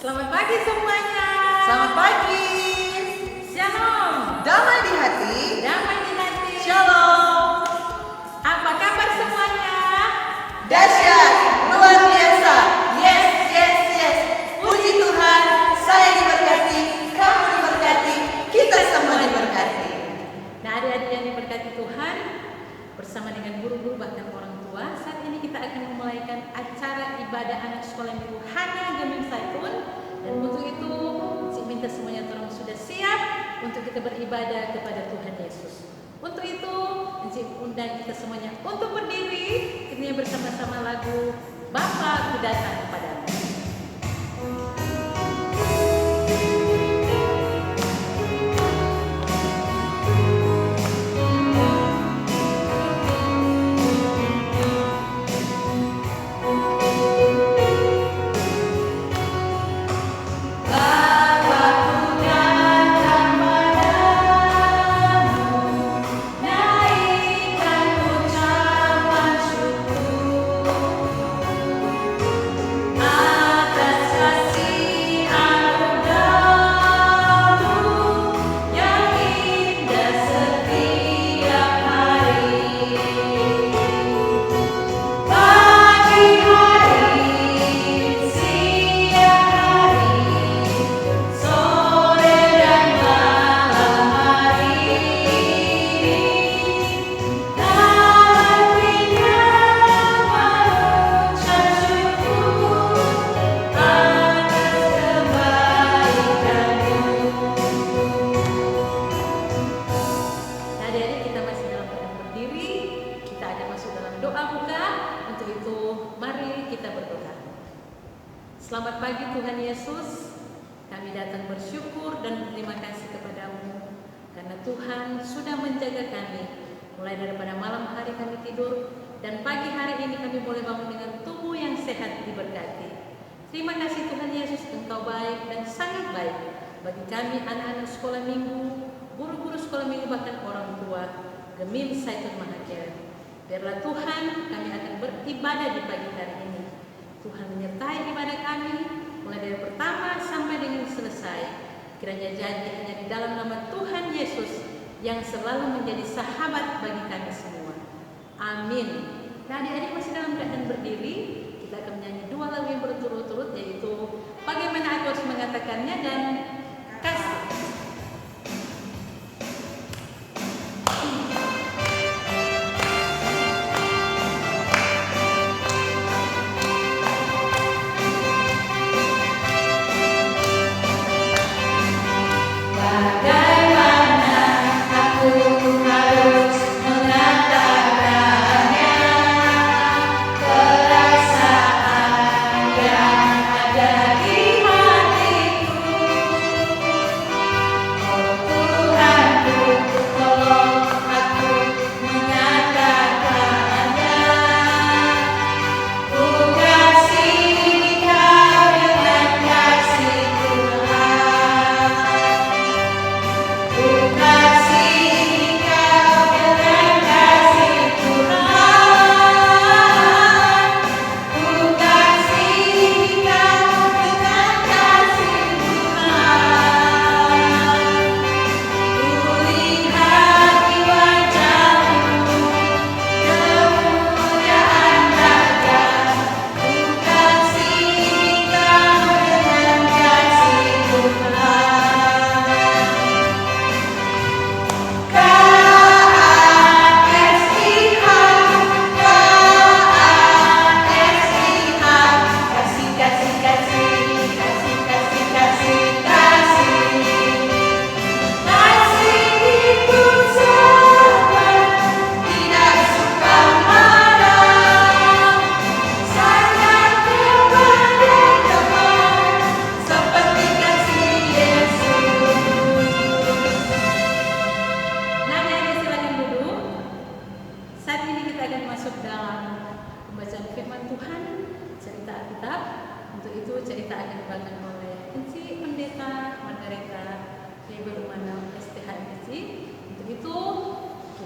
Selamat pagi semuanya. Selamat pagi. Shalom. Damai di hati. Damai di hati. Shalom. Apa kabar semuanya? Dahsyat, luar biasa. Yes, yes, yes. Puji Tuhan, saya diberkati, kamu diberkati, kita semua diberkati. Nah, adik-adik yang diberkati Tuhan, bersama dengan guru-guru bahkan orang tua, saat ini kita akan memulaikan acara ibadah anak sekolah minggu Hana Gemim Saitun. Dan untuk itu, saya minta semuanya tolong sudah siap untuk kita beribadah kepada Tuhan Yesus. Untuk itu, saya undang kita semuanya untuk berdiri, ini bersama-sama lagu Bapa Ku Datang Kepadamu. Selamat pagi Tuhan Yesus, kami datang bersyukur dan berterima kasih kepadamu karena Tuhan sudah menjaga kami mulai daripada malam hari kami tidur dan pagi hari ini kami boleh bangun dengan tubuh yang sehat diberkati. Terima kasih Tuhan Yesus, Engkau baik dan sangat baik bagi kami anak-anak sekolah minggu, guru-guru sekolah minggu bahkan orang tua Gemim Saitun Mahakir. Biarlah Tuhan kami akan beribadah di pagi hari ini. Tuhan menyertai ibadah kami mulai dari pertama sampai dengan selesai. Kiranya jadi hanya di dalam nama Tuhan Yesus yang selalu menjadi sahabat bagi kami semua. Amin. Nah, adik-adik masih dalam keadaan berdiri, kita akan menyanyi dua lagu yang berturut-turut, yaitu Bagaimana Aku Harus Mengatakannya dan Kasih.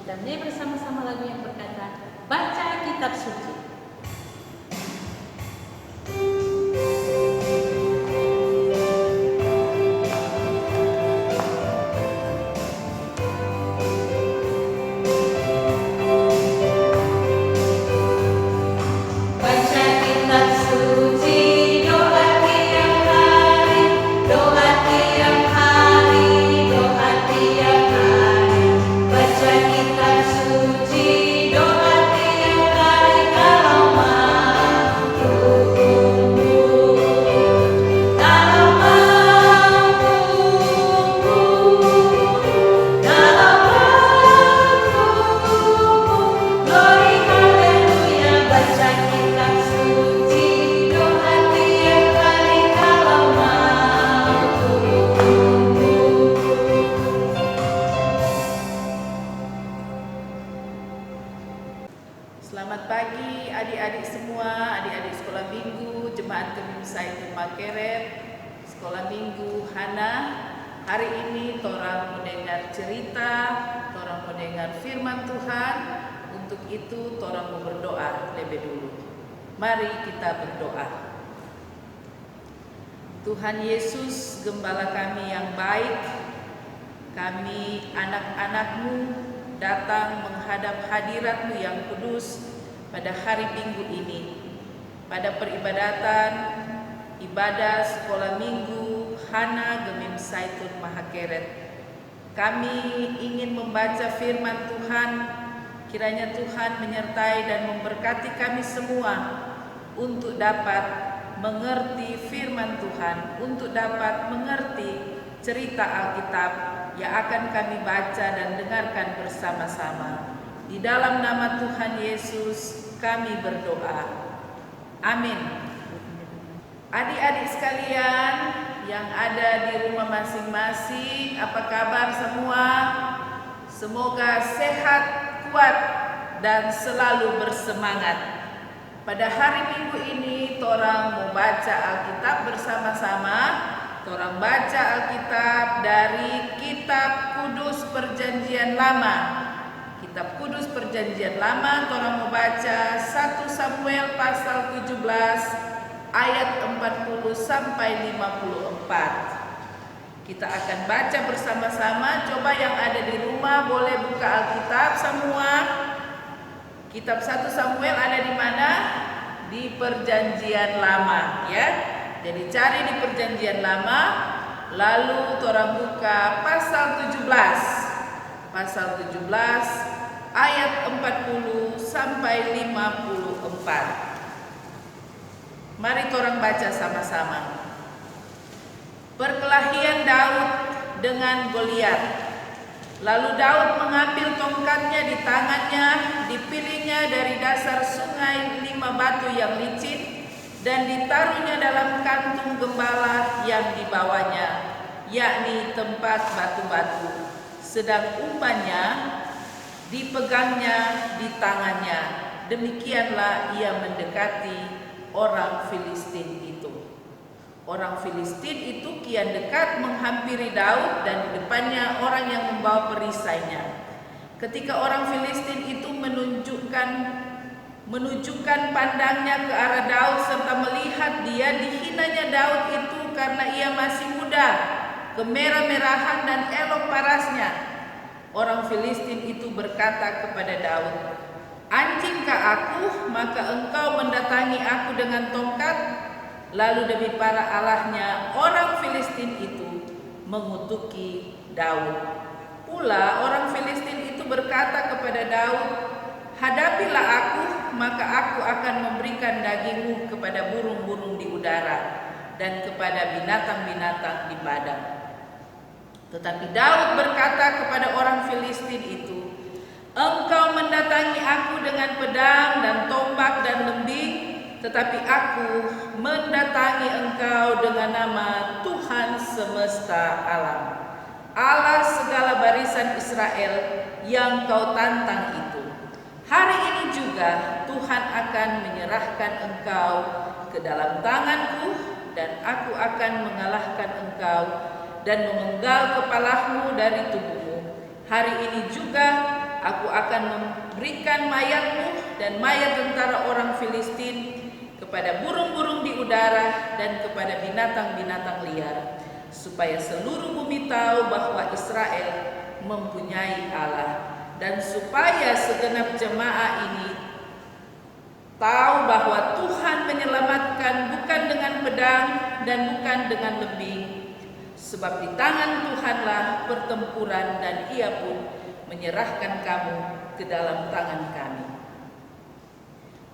Dan ini bersama-sama lagu yang berkata, baca kitab suci. Selamat pagi adik-adik semua, adik-adik sekolah minggu, jemaat Kemimsai Makeret, sekolah minggu Hana. Hari ini torang mendengar cerita, torang mendengar firman Tuhan. Untuk itu torang mau berdoa lebih dulu. Mari kita berdoa. Tuhan Yesus, Gembala kami yang baik, kami anak-anak-Mu datang menghadap hadirat-Mu yang kudus pada hari Minggu ini. Pada peribadatan ibadah sekolah minggu Hana Gemim Saitun Mahakeret, kami ingin membaca firman Tuhan. Kiranya Tuhan menyertai dan memberkati kami semua untuk dapat mengerti firman Tuhan, untuk dapat mengerti cerita Alkitab yang akan kami baca dan dengarkan bersama-sama. Di dalam nama Tuhan Yesus kami berdoa. Amin. Adik-adik sekalian yang ada di rumah masing-masing, apa kabar semua? Semoga sehat, kuat, dan selalu bersemangat. Pada hari Minggu ini torang mau baca Alkitab bersama-sama. Torang baca Alkitab dari Kitab Kudus Perjanjian Lama. Kitab Kudus Perjanjian Lama torang mau baca 1 Samuel pasal 17 ayat 40 sampai 54. Kita akan baca bersama-sama. Coba yang ada di rumah boleh buka Alkitab semua. Kitab 1 Samuel ada di mana? Di Perjanjian Lama, ya. Jadi cari di Perjanjian Lama, lalu torang buka pasal 17. Pasal 17 ayat 40 sampai 54. Mari torang baca sama-sama. Perkelahian Daud dengan Goliat. Lalu Daud mengambil tongkatnya di tangannya, dipilihnya dari dasar sungai 5 batu yang licin, dan ditaruhnya dalam kantung gembala yang dibawanya, yakni tempat batu-batu. Sedang umpannya dipegangnya di tangannya. Demikianlah ia mendekati orang Filistin itu. Orang Filistin itu kian dekat menghampiri Daud, dan di depannya orang yang membawa perisainya. Ketika orang Filistin itu menunjukkan pandangnya ke arah Daud serta melihat dia, dihinanya Daud itu karena ia masih muda, kemerah-merahan dan elok parasnya. Orang Filistin itu berkata kepada Daud, "Anjingkah aku, maka engkau mendatangi aku dengan tongkat?" Lalu demi para allahnya, orang Filistin itu mengutuki Daud. Pula orang Filistin itu berkata kepada Daud, "Hadapilah aku, maka aku akan memberikan dagingmu kepada burung-burung di udara dan kepada binatang-binatang di padang." Tetapi Daud berkata kepada orang Filistin itu, "Engkau mendatangi aku dengan pedang dan tombak dan lembing, tetapi aku mendatangi engkau dengan nama Tuhan semesta alam, Allah segala barisan Israel yang kau tantang itu. Hari ini juga Tuhan akan menyerahkan engkau ke dalam tanganku, dan aku akan mengalahkan engkau dan memenggal kepalamu dari tubuhmu. Hari ini juga aku akan memberikan mayatmu dan mayat tentara orang Filistin kepada burung-burung di udara dan kepada binatang-binatang liar, supaya seluruh bumi tahu bahwa Israel mempunyai Allah, dan supaya segenap jemaah ini tahu bahwa Tuhan menyelamatkan bukan dengan pedang dan bukan dengan lembing, sebab di tangan Tuhanlah pertempuran, dan ia pun menyerahkan kamu ke dalam tangan kami."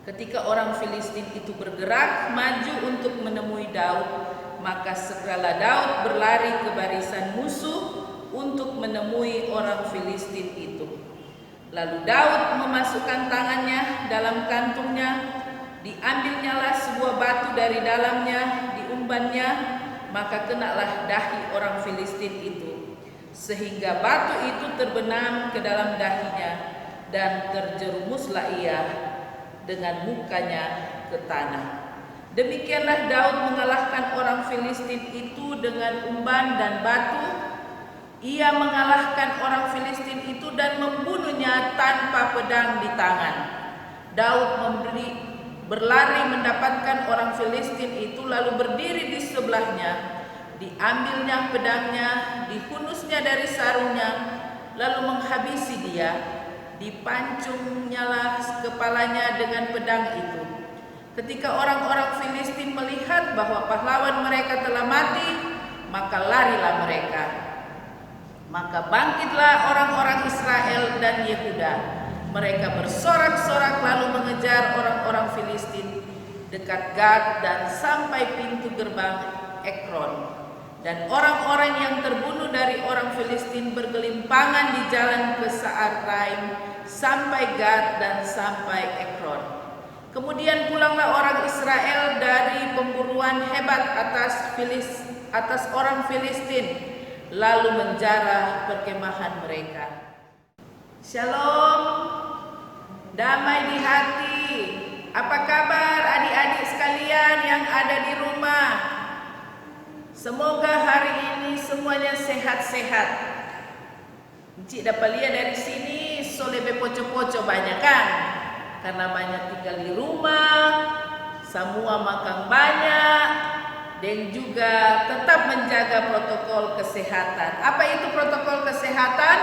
Ketika orang Filistin itu bergerak maju untuk menemui Daud, maka segeralah Daud berlari ke barisan musuh untuk menemui orang Filistin itu. Lalu Daud memasukkan tangannya dalam kantungnya, diambilnyalah sebuah batu dari dalamnya, diumbannya, maka kenalah dahi orang Filistin itu, sehingga batu itu terbenam ke dalam dahinya, dan terjerumuslah ia dengan mukanya ke tanah. Demikianlah Daud mengalahkan orang Filistin itu dengan umban dan batu. Ia mengalahkan orang Filistin itu dan membunuhnya tanpa pedang di tangan. Daud berlari mendapatkan orang Filistin itu, lalu berdiri di sebelahnya. Diambilnya pedangnya, dihunusnya dari sarungnya, lalu menghabisi dia. Dipancungnyalah kepalanya dengan pedang itu. Ketika orang-orang Filistin melihat bahwa pahlawan mereka telah mati, maka larilah mereka. Maka bangkitlah orang-orang Israel dan Yehuda. Mereka bersorak-sorak lalu mengejar orang-orang Filistin dekat Gad dan sampai pintu gerbang Ekron. Dan orang-orang yang terbunuh dari orang Filistin bergelimpangan di jalan ke Saaraim sampai Gad dan sampai Ekron. Kemudian pulanglah orang Israel dari pemburuan hebat atas orang Filistin, lalu menjarah perkemahan mereka. Shalom, damai di hati. Apa kabar adik-adik sekalian yang ada di rumah? Semoga hari ini semuanya sehat-sehat. Encik dapat lihat dari sini solebe poco-poco banyak kan? Karena banyak tinggal di rumah, semua makan banyak, dan juga tetap menjaga protokol kesehatan. Apa itu protokol kesehatan?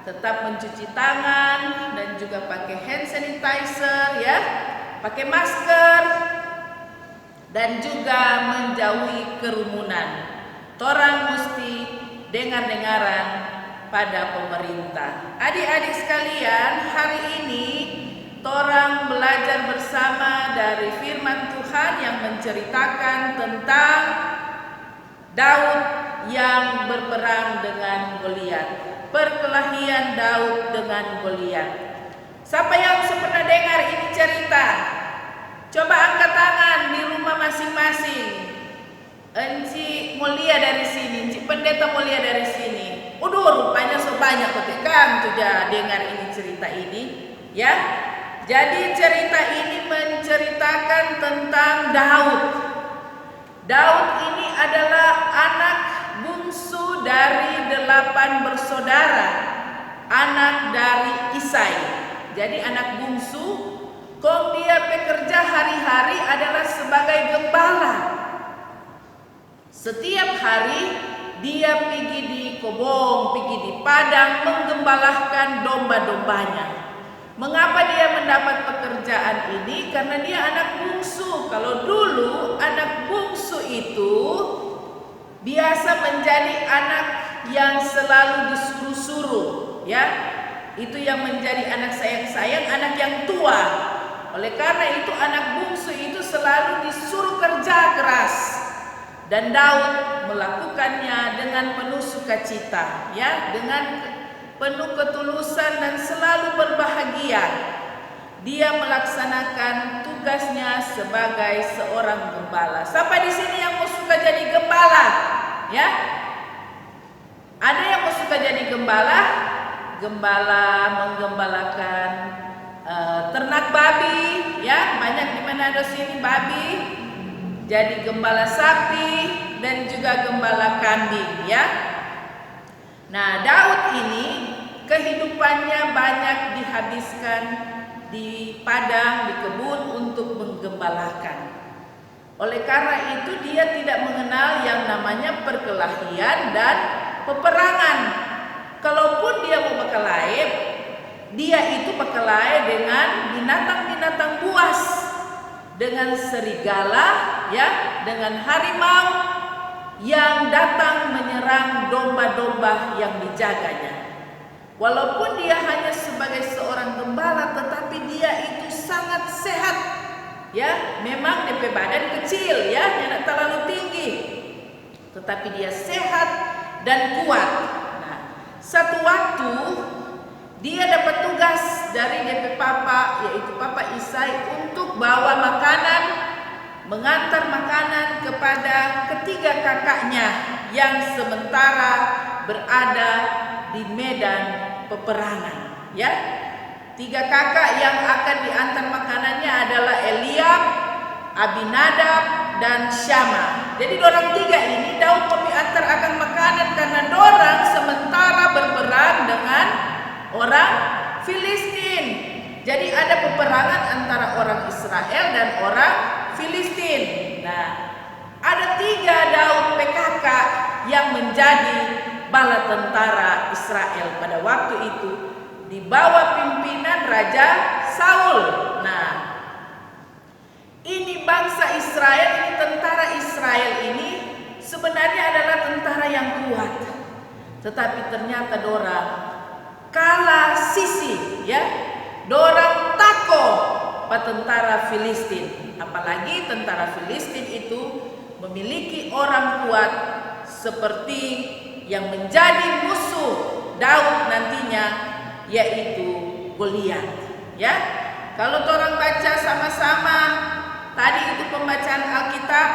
Tetap mencuci tangan dan juga pakai hand sanitizer ya, pakai masker dan juga menjauhi kerumunan. Torang mesti dengar-dengaran pada pemerintah. Adik-adik sekalian, hari ini torang belajar bersama dari firman Tuhan yang menceritakan tentang Daud yang berperang dengan Goliat. Perkelahian Daud dengan Goliat. Siapa yang pernah dengar ini cerita? Coba angkat tangan di rumah masing-masing. Encik mulia dari sini, Encik pendeta mulia dari sini. Rupanya sebanyak ketika sudah dengar ini cerita ini, ya. Jadi cerita ini menceritakan tentang Daud. Daud ini adalah anak bungsu dari 8 bersaudara, anak dari Isai. Jadi anak bungsu, kok dia bekerja hari-hari adalah sebagai gembala. Setiap hari dia pergi di kebun, pergi di padang menggembalakan domba-dombanya. Mengapa dia mendapat pekerjaan ini? Karena dia anak bungsu. Kalau dulu anak bungsu itu biasa menjadi anak yang selalu disuruh-suruh, ya. Itu yang menjadi anak sayang-sayang, anak yang tua. Oleh karena itu anak bungsu itu selalu disuruh kerja keras. Dan Daud melakukannya dengan penuh sukacita, ya, dengan penuh ketulusan dan selalu berbahagia. Dia melaksanakan tugasnya sebagai seorang gembala. Siapa di sini yang mau suka jadi gembala? Ya, ada yang mau suka jadi gembala? Gembala menggembalakan ternak babi, ya, banyak di mana ada sini babi. Jadi gembala sapi dan juga gembala kambing, ya. Nah, Daud ini kehidupannya banyak dihabiskan di padang, di kebun untuk menggembalakan. Oleh karena itu dia tidak mengenal yang namanya perkelahian dan peperangan. Kalaupun dia mau berkelahi, dia itu berkelahi dengan binatang-binatang buas, dengan serigala, ya, dengan harimau yang datang menyerang domba-domba yang dijaganya. Walaupun dia hanya sebagai seorang gembala, tetapi dia itu sangat sehat, ya. Memang DP badan kecil, ya, tidak terlalu tinggi, tetapi dia sehat dan kuat. Nah, satu waktu dia dapat tugas dari DP papa, yaitu Papa Isai, untuk bawa makanan, mengantar makanan kepada ketiga kakaknya yang sementara berada di medan peperangan, ya. tiga kakak yang akan diantar makanannya adalah Eliab, Abinadab, dan Syama. Jadi dorang tiga ini Daud mau diantar akan makanan karena dorang sementara berperang dengan orang Filistin. Jadi ada peperangan antara orang Israel dan orang Filistin. Nah, ada tiga Daud PKK yang menjadi bala tentara Israel pada waktu itu di bawah pimpinan Raja Saul. Nah, ini bangsa Israel, ini tentara Israel ini sebenarnya adalah tentara yang kuat. Tetapi ternyata dorang kalah sisi, ya. Dorang tako pada tentara Filistin. Apalagi tentara Filistin itu memiliki orang kuat seperti yang menjadi musuh Daud nantinya, yaitu Goliat. Ya, kalau orang baca sama-sama tadi itu pembacaan Alkitab,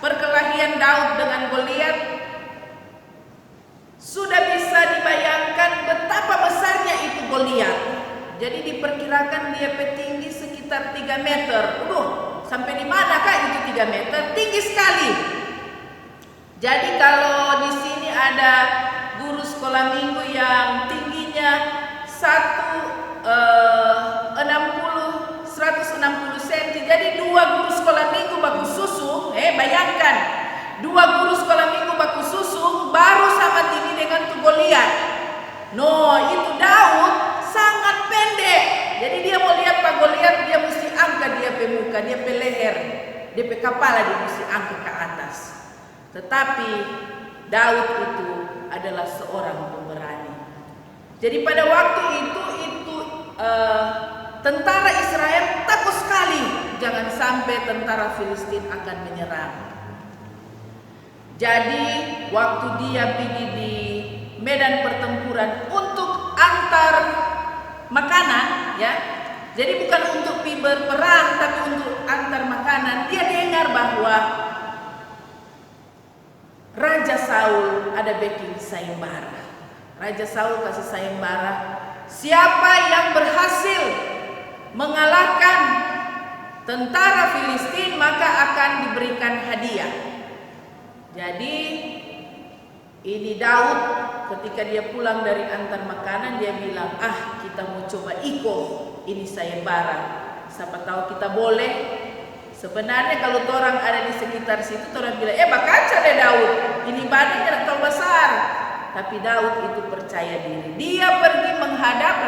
perkelahian Daud dengan Goliat, sudah bisa dibayangkan betapa besarnya itu Goliat. Jadi diperkirakan dia tinggi sekitar 3 meter. Sampai di manakah itu 3 meter? Tinggi sekali. Jadi kalau di sini ada guru sekolah minggu yang tingginya 160 cm, jadi 2 guru sekolah minggu baku susu. Bayangkan, 2 guru sekolah minggu baku susu baru sama tinggi dengan tu Goliat. Itu Daud sangat pendek. Jadi dia mau lihat Pak Goliat, dia mesti angkat dia pe muka, dia pe leher, dia pe kepala dia mesti angkat ke atas. Tetapi Daud itu adalah seorang pemberani. Jadi pada waktu itu tentara Israel takut sekali jangan sampai tentara Filistin akan menyerang. Jadi waktu dia pergi di medan pertempuran untuk antar makanan, ya. Jadi bukan untuk pergi berperang tapi untuk antar makanan, dia dengar bahwa Raja Saul ada backing sayembara. Raja Saul kasih sayembara, siapa yang berhasil mengalahkan tentara Filistin maka akan diberikan hadiah. Jadi ini Daud ketika dia pulang dari antar makanan, dia bilang, kita mau coba ikut ini sayembara. Siapa tahu kita boleh. Sebenarnya kalau orang ada di sekitar situ, orang bilang, bakaca deh Daud, ini badannya terlalu besar. Tapi Daud itu percaya diri. Dia pergi menghadap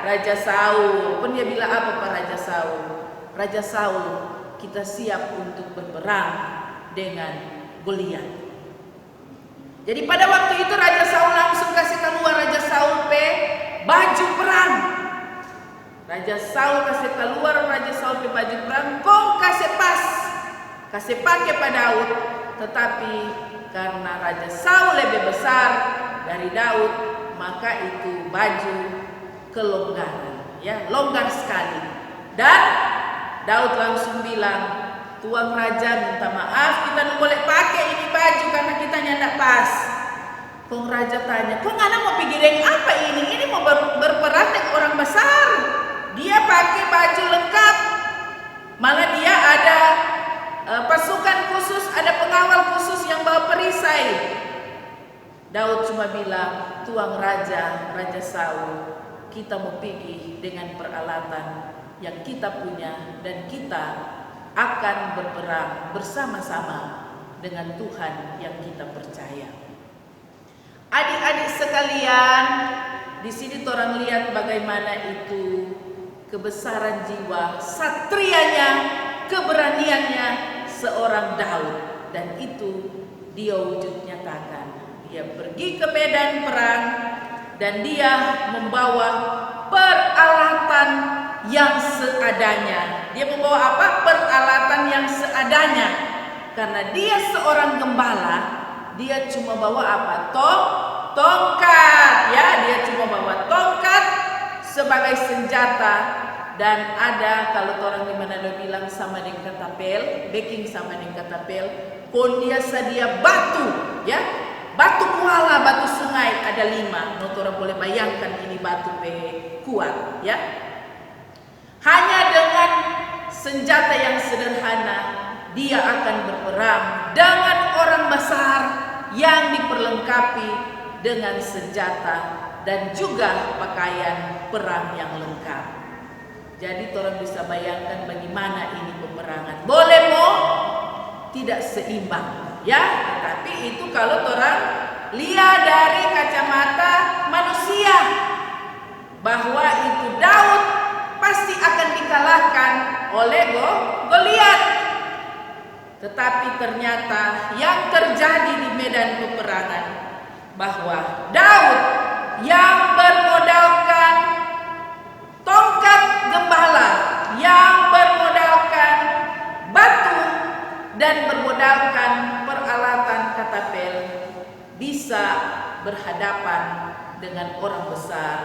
Raja Saul. Pun dia bilang apa Pak Raja Saul? Raja Saul, kita siap untuk berperang dengan Goliat. Jadi pada waktu itu Raja Saul langsung kasih keluar Raja Saul baju perang. Raja Saul kasih keluar Raja Saul baju perang, kau kasih pakai pada Daud. Tetapi karena Raja Saul lebih besar dari Daud, maka itu baju kelonggaran, ya, longgar sekali. Dan Daud langsung bilang, Tuan Raja minta maaf, kita tidak boleh pakai ini baju karena kita nyandak pas. Kong Raja tanya, kok ngana mau pikirin apa ini? Ini mau berperang dengan orang besar. Dia pakai baju lengkap. Malah dia ada pasukan khusus, ada pengawal khusus yang bawa perisai. Daud cuma bilang, Tuan Raja, Raja Saul, kita mau pergi dengan peralatan yang kita punya dan kita akan berperang bersama-sama dengan Tuhan yang kita percaya. Adik-adik sekalian, di sini orang lihat bagaimana itu kebesaran jiwa, satrianya, keberaniannya seorang Daud, dan itu dia wujud nyatakan. Dia pergi ke medan perang dan dia membawa peralatan yang seadanya. Dia membawa apa? Peralatan yang seadanya. Karena dia seorang gembala, dia cuma bawa apa? Tongkat, ya, dia cuma bawa tongkat sebagai senjata. Dan ada, kalau orang di Manado bilang sama dengan katapel, backing sama dengan katapel, kon dia sedia batu, ya, batu kuala, batu sungai, ada 5. Notora boleh bayangkan ini batu kuat ya. Hanya dengan senjata yang sederhana dia akan berperang dengan orang besar yang diperlengkapi dengan senjata dan juga pakaian perang yang lengkap. Jadi orang bisa bayangkan bagaimana ini peperangan. Boleh tidak seimbang ya, tapi itu kalau orang lihat dari kacamata manusia bahwa itu Daud pasti akan dikalahkan oleh Goliat. Tetapi ternyata yang terjadi di medan peperangan bahwa Daud yang bermodalkan tongkat gembala, yang bermodalkan batu dan bermodalkan peralatan katapel, bisa berhadapan dengan orang besar,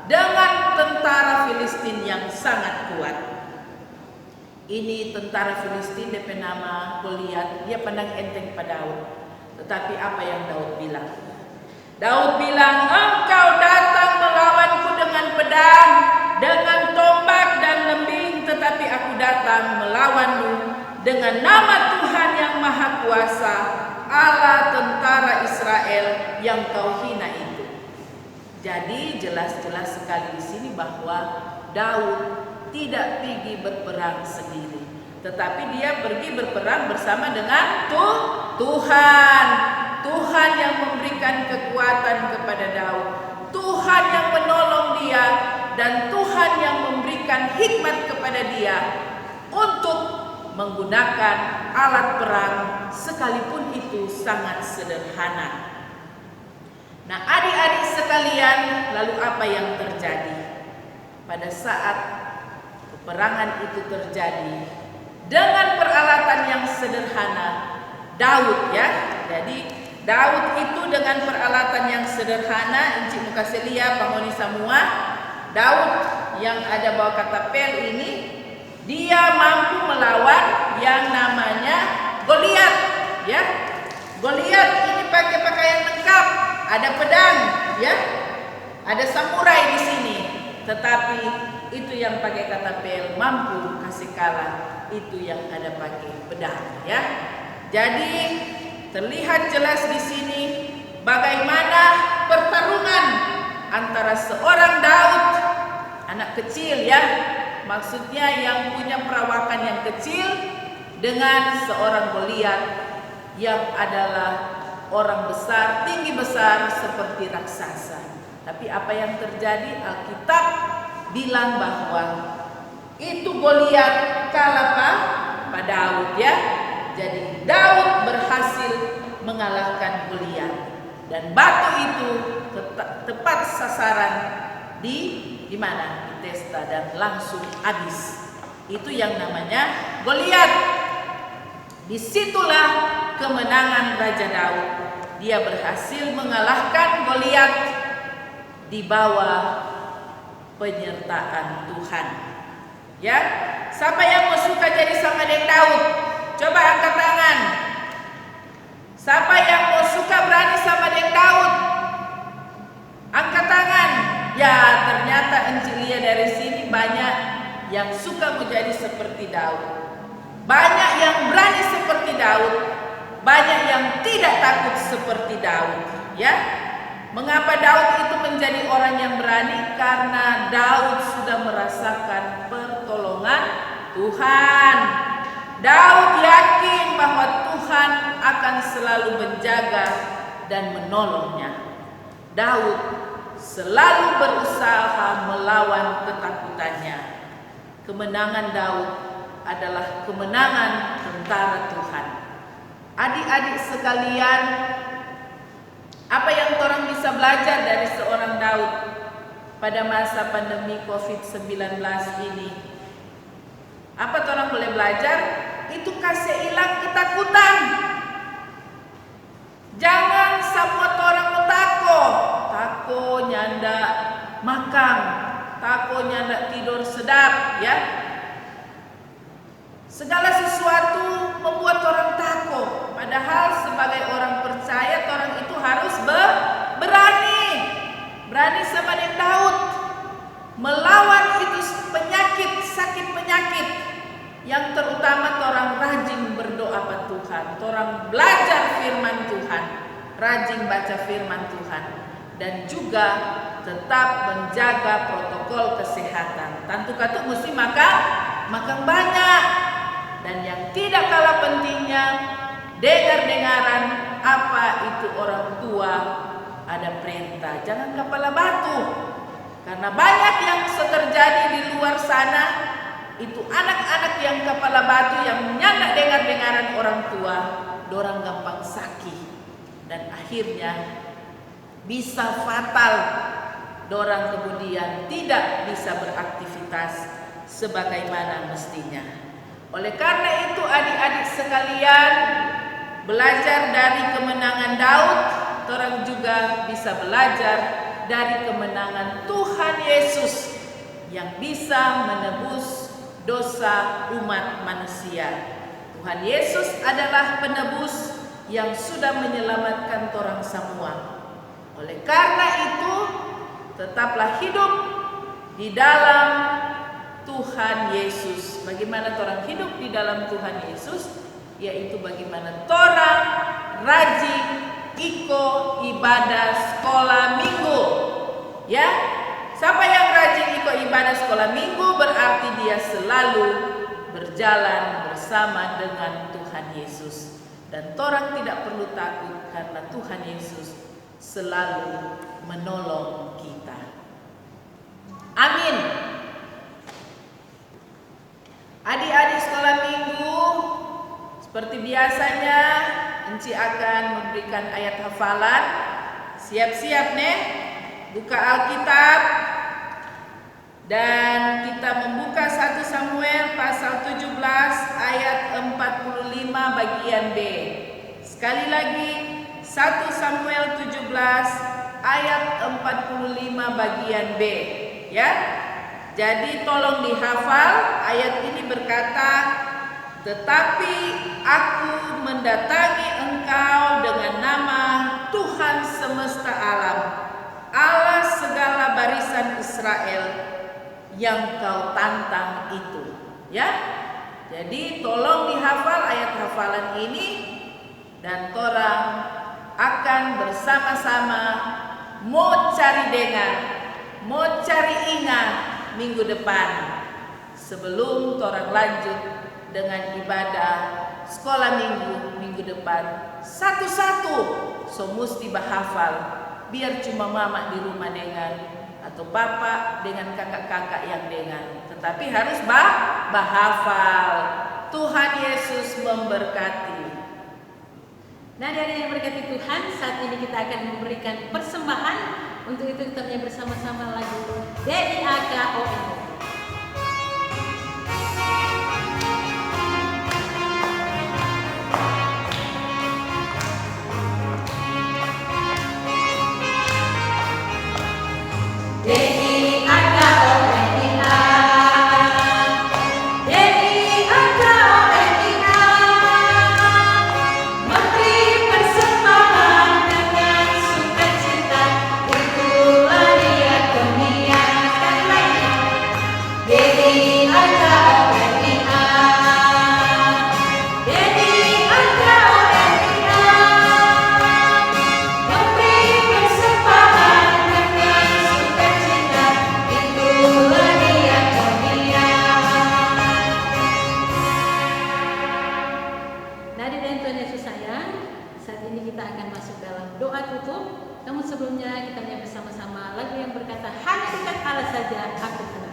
dengan tentara Filistin yang sangat kuat. Ini tentara Filistin DP nama Goliat, dia pandang enteng pada Daud. Tetapi apa yang Daud bilang? Daud bilang, engkau datang melawanku dengan pedang, dengan tombak dan lembing, tetapi aku datang melawanmu dengan nama Tuhan yang Maha Kuasa, Allah tentara Israel yang kau hina itu. Jadi jelas-jelas sekali di sini bahwa Daud tidak pergi berperang sendiri, tetapi dia pergi berperang bersama dengan Tuhan. Tuhan yang memberikan kekuatan kepada Daud, Tuhan yang menolong dia, dan Tuhan yang memberikan hikmat kepada dia untuk menggunakan alat perang sekalipun itu sangat sederhana. Nah, adik-adik sekalian, lalu apa yang terjadi pada saat peperangan itu terjadi dengan peralatan yang sederhana? Daud ya, jadi Daud itu dengan peralatan yang sederhana, Encik kasih lihat pangoni semua. Daud yang ada bawa katapel ini, dia mampu melawan yang namanya Goliat ya. Goliat ini pakai pakaian lengkap, ada pedang ya, ada samurai di sini, tetapi itu yang pakai katapel mampu kasih kalah itu yang ada pakai pedang ya. Jadi terlihat jelas di sini bagaimana pertarungan antara seorang Daud, anak kecil ya, maksudnya yang punya perawakan yang kecil, dengan seorang Goliat yang adalah orang besar, tinggi besar seperti raksasa. Tapi apa yang terjadi? Alkitab bilang bahwa itu Goliat kalah pada Daud ya. Jadi Daud berhasil mengalahkan Goliat dan batu itu tepat sasaran di mana? Di testa dan langsung habis. Itu yang namanya Goliat. Disitulah kemenangan Raja Daud. Dia berhasil mengalahkan Goliat di bawah penyertaan Tuhan. Ya, siapa yang mau suka jadi sama dengan Daud? Coba angkat tangan. Siapa yang mau suka berani sama dengan Daud? Angkat tangan. Ya, ternyata Encik lihat dari sini banyak yang suka menjadi seperti Daud. Banyak yang berani seperti Daud, banyak yang tidak takut seperti Daud, ya. Mengapa Daud itu menjadi orang yang berani? Karena Daud sudah merasakan pertolongan Tuhan. Daud yakin bahwa Tuhan akan selalu menjaga dan menolongnya. Daud selalu berusaha melawan ketakutannya. Kemenangan Daud adalah kemenangan tentara Tuhan. Adik-adik sekalian, apa yang orang bisa belajar dari seorang Daud pada masa pandemi COVID-19 ini? Apa orang boleh belajar? Itu kasih hilang ketakutan. Jangan semua orang tako nyanda makan, tako nyanda tidur sedap, ya. Segala sesuatu membuat orang takut. Padahal sebagai orang percaya, orang itu harus berani. berani sama dengan Daud, melawan itu penyakit, sakit penyakit. Yang terutama orang rajin berdoa pada Tuhan, orang belajar firman Tuhan, rajin baca firman Tuhan, dan juga tetap menjaga protokol kesehatan. Tentu kata mesti makan banyak, dan yang tidak kalah pentingnya dengar-dengaran apa itu orang tua ada perintah, jangan kepala batu. Karena banyak yang terjadi di luar sana itu anak-anak yang kepala batu yang nyandak dengar-dengaran orang tua, dorang gampang sakit dan akhirnya bisa fatal. Dorang kemudian tidak bisa beraktivitas sebagaimana mestinya. Oleh karena itu adik-adik sekalian, belajar dari kemenangan Daud, orang juga bisa belajar dari kemenangan Tuhan Yesus yang bisa menebus dosa umat manusia. Tuhan Yesus adalah penebus yang sudah menyelamatkan orang semua. Oleh karena itu, tetaplah hidup di dalam Tuhan Yesus. Bagaimana orang hidup di dalam Tuhan Yesus? Yaitu bagaimana orang rajin ikut ibadah sekolah minggu. Ya, siapa yang rajin ikut ibadah sekolah minggu berarti dia selalu berjalan bersama dengan Tuhan Yesus. Dan orang tidak perlu takut karena Tuhan Yesus selalu menolong kita. Amin. Adik-adik sekolah minggu, seperti biasanya Enci akan memberikan ayat hafalan. Siap-siap nih, buka Alkitab dan kita membuka 1 Samuel pasal 17 ayat 45 bagian B. Sekali lagi 1 Samuel 17 ayat 45 bagian B, ya. Jadi tolong dihafal. Ayat ini berkata, "Tetapi aku mendatangi engkau dengan nama Tuhan semesta alam, Allah segala barisan Israel yang kau tantang itu." Ya. Jadi tolong dihafal ayat hafalan ini dan orang akan bersama-sama mau cari dengar, mau cari ingat minggu depan sebelum orang lanjut dengan ibadah sekolah minggu depan. Satu-satu so mesti bahafal, biar cuma mama di rumah dengar atau papa dengan kakak-kakak yang dengar, tetapi harus bahafal. Tuhan Yesus memberkati. Nah, dari yang berkati Tuhan, saat ini kita akan memberikan persembahan. Untuk itu kita nyanyi bersama-sama lagu DIAKOM. Namun sebelumnya kita nyanyi bersama-sama lagu yang berkata, "Hanya dekat Allah saja aku tenang."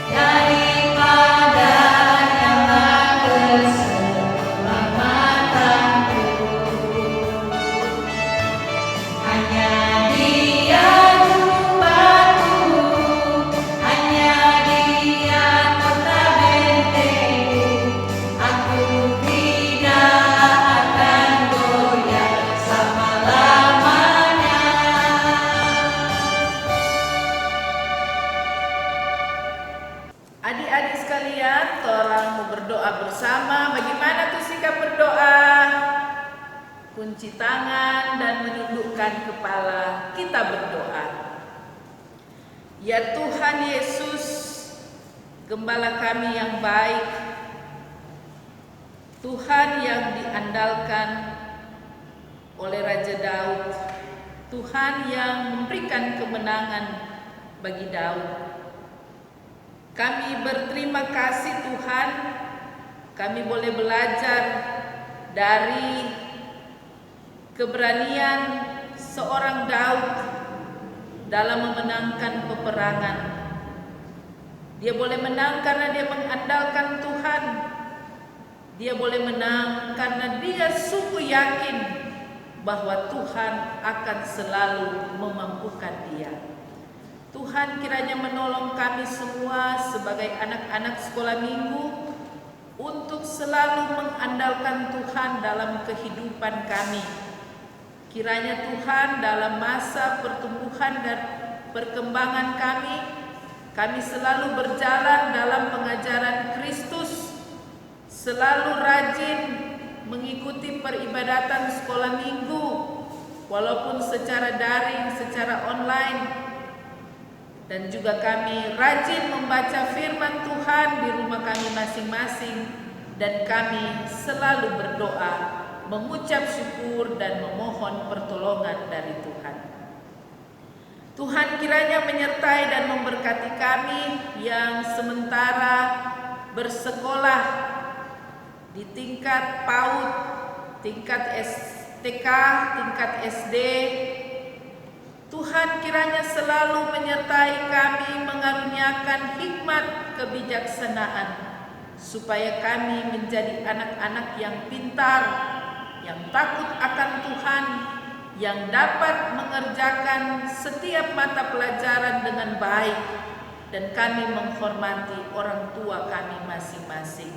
Daripada Adik-adik sekalian, orang mau berdoa bersama. Bagaimana tuh sikap berdoa? Kunci tangan dan menundukkan kepala, kita berdoa. Ya Tuhan Yesus, Gembala kami yang baik, Tuhan yang diandalkan oleh Raja Daud, Tuhan yang memberikan kemenangan bagi Daud. Kami berterima kasih Tuhan, kami boleh belajar dari keberanian seorang Daud dalam memenangkan peperangan. Dia boleh menang karena dia mengandalkan Tuhan. Dia boleh menang karena dia sungguh yakin bahwa Tuhan akan selalu memampukan dia. Tuhan kiranya menolong kami semua sebagai anak-anak sekolah minggu untuk selalu mengandalkan Tuhan dalam kehidupan kami. Kiranya Tuhan dalam masa pertumbuhan dan perkembangan kami selalu berjalan dalam pengajaran Kristus, selalu rajin mengikuti peribadatan sekolah minggu, walaupun secara daring, secara online. Dan juga kami rajin membaca firman Tuhan di rumah kami masing-masing. Dan kami selalu berdoa, mengucap syukur dan memohon pertolongan dari Tuhan. Tuhan kiranya menyertai dan memberkati kami yang sementara bersekolah di tingkat PAUD, tingkat STK, tingkat SD. Tuhan kiranya selalu menyertai kami, mengaruniakan hikmat kebijaksanaan, supaya kami menjadi anak-anak yang pintar, yang takut akan Tuhan, yang dapat mengerjakan setiap mata pelajaran dengan baik, dan kami menghormati orang tua kami masing-masing.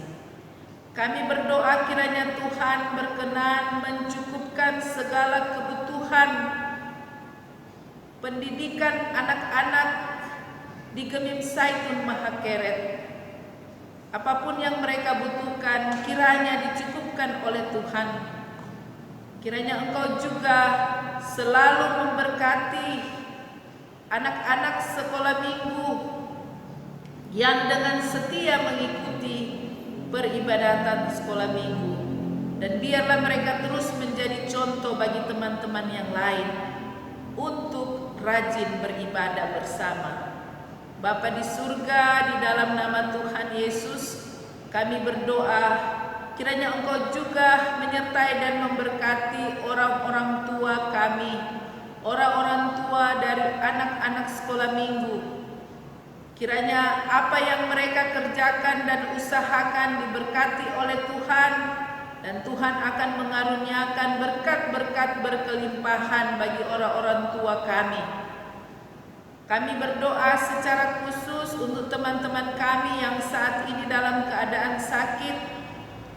Kami berdoa kiranya Tuhan berkenan mencukupkan segala kebutuhan pendidikan anak-anak di Gemim Zaitun Mahakeret. Apapun yang mereka butuhkan kiranya dicukupkan oleh Tuhan. Kiranya Engkau juga selalu memberkati anak-anak sekolah minggu yang dengan setia mengikuti peribadatan sekolah minggu. Dan biarlah mereka terus menjadi contoh bagi teman-teman yang lain untuk rajin beribadah bersama. Bapa di surga, di dalam nama Tuhan Yesus, kami berdoa kiranya Engkau juga menyertai dan memberkati orang-orang tua kami, orang-orang tua dari anak-anak sekolah minggu. Kiranya apa yang mereka kerjakan dan usahakan diberkati oleh Tuhan, dan Tuhan akan mengaruniakan berkat-berkat berkelimpahan bagi orang-orang tua kami. Kami berdoa secara khusus untuk teman-teman kami yang saat ini dalam keadaan sakit.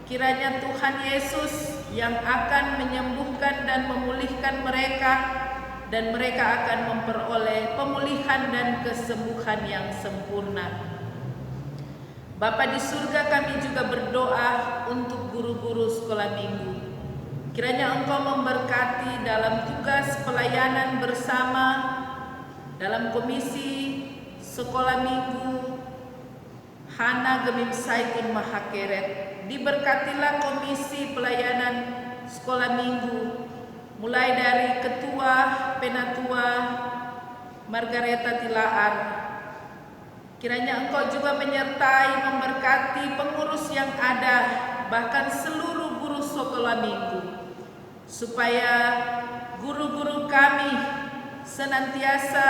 Kiranya Tuhan Yesus yang akan menyembuhkan dan memulihkan mereka, dan mereka akan memperoleh pemulihan dan kesembuhan yang sempurna. Bapa di surga, kami juga berdoa untuk guru-guru sekolah minggu. Kiranya Engkau memberkati dalam tugas pelayanan bersama dalam komisi sekolah minggu Hana Gemim Zaitun Mahakeret. Diberkatilah komisi pelayanan sekolah minggu, mulai dari ketua, penatua Margareta Tilaar. Kiranya Engkau juga menyertai, memberkati pengurus yang ada, bahkan seluruh guru sekolah minggu, supaya guru-guru kami senantiasa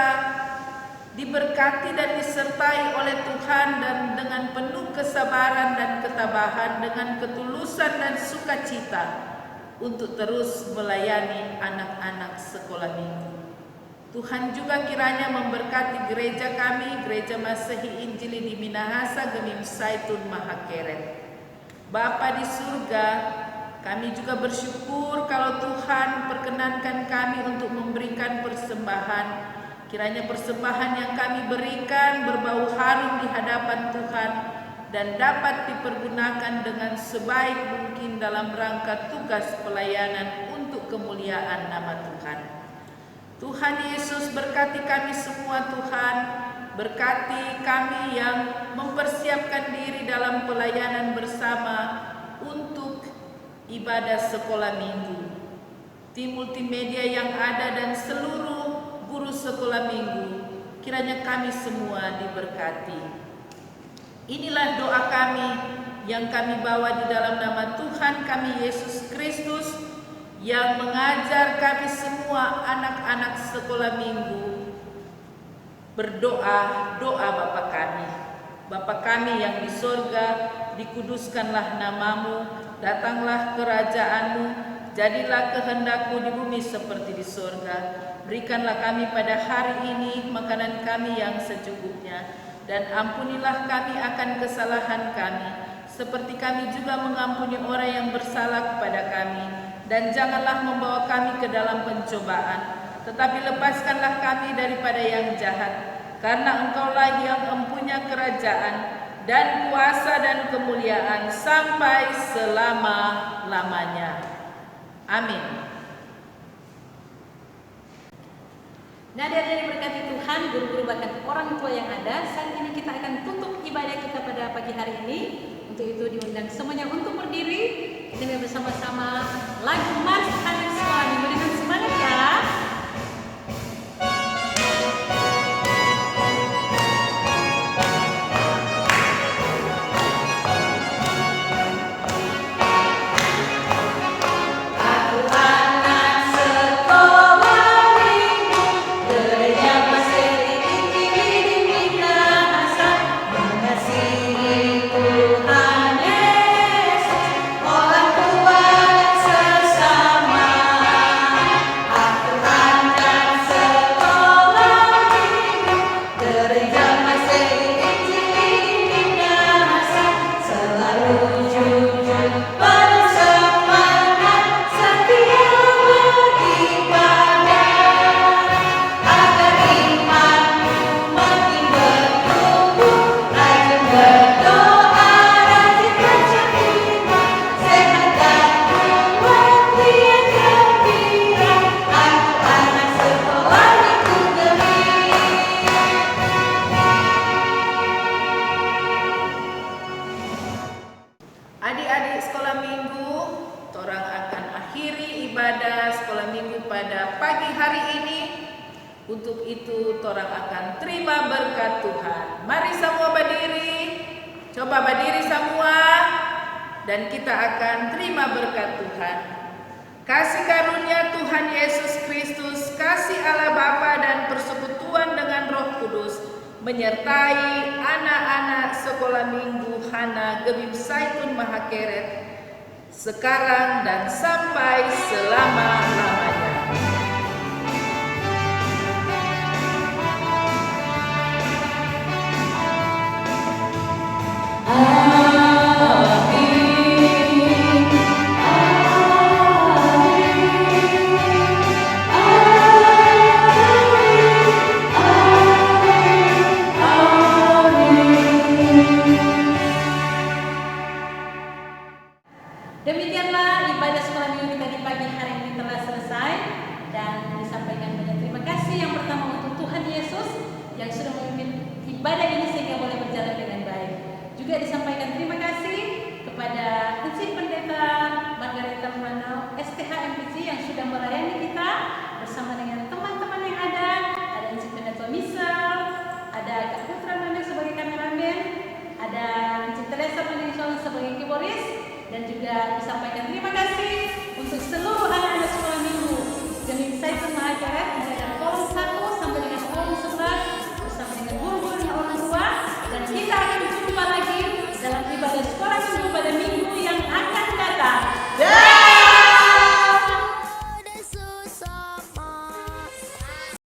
diberkati dan disertai oleh Tuhan, dan dengan penuh kesabaran dan ketabahan, dengan ketulusan dan sukacita untuk terus melayani anak-anak sekolah minggu. Tuhan juga kiranya memberkati gereja kami, Gereja Masehi Injili di Minahasa Gemim Zaitun Mahakeret. Bapa di surga, kami juga bersyukur kalau Tuhan perkenankan kami untuk memberikan persembahan. Kiranya persembahan yang kami berikan berbau harum di hadapan Tuhan dan dapat dipergunakan dengan sebaik mungkin dalam rangka tugas pelayanan untuk kemuliaan nama Tuhan. Tuhan Yesus, berkati kami semua Tuhan, berkati kami yang mempersiapkan diri dalam pelayanan bersama untuk ibadah sekolah minggu. Tim multimedia yang ada dan seluruh guru sekolah minggu, kiranya kami semua diberkati. Inilah doa kami yang kami bawa di dalam nama Tuhan kami Yesus Kristus yang mengajar kami semua anak-anak sekolah minggu berdoa doa Bapa kami. Bapa kami yang di sorga, dikuduskanlah namamu, datanglah kerajaanmu, jadilah kehendakmu di bumi seperti di sorga. Berikanlah kami pada hari ini makanan kami yang secukupnya, dan ampunilah kami akan kesalahan kami, seperti kami juga mengampuni orang yang bersalah kepada kami. Dan janganlah membawa kami ke dalam pencobaan, tetapi lepaskanlah kami daripada yang jahat. Karena Engkaulah yang mempunyai kerajaan dan kuasa dan kemuliaan sampai selama-lamanya. Amin. Nah, dari berkati Tuhan, guru-guru bahkan orang tua yang ada, saat ini kita akan tutup ibadah kita pada pagi hari ini. Untuk itu diundang semuanya untuk berdiri. Kita bersama-sama lagu Mars Anak Sekolah Minggu dengan semangat ya. Adik-adik sekolah minggu, torang akan akhiri ibadah sekolah minggu pada pagi hari ini. Untuk itu torang akan terima berkat Tuhan. Mari semua berdiri. Coba berdiri semua. Dan kita akan terima berkat Tuhan. Kasih karunia Tuhan Yesus Kristus, kasih Allah Bapa dan persekutuan dengan Roh Kudus menyertai anak-anak sekolah minggu Hana Gebim Saitun Mahakeret sekarang dan sampai selama-lamanya. Demikianlah ibadah sekolah minggu kita di pagi hari ini telah selesai dan disampaikan banyak terima kasih. Yang pertama untuk Tuhan Yesus yang sudah memimpin ibadah ini sehingga boleh berjalan dengan baik. Juga disampaikan terima kasih kepada Insip Pendeta Margareta Manau STH MPC yang sudah melayani kita bersama dengan teman-teman yang ada Insip Pendeta Misa,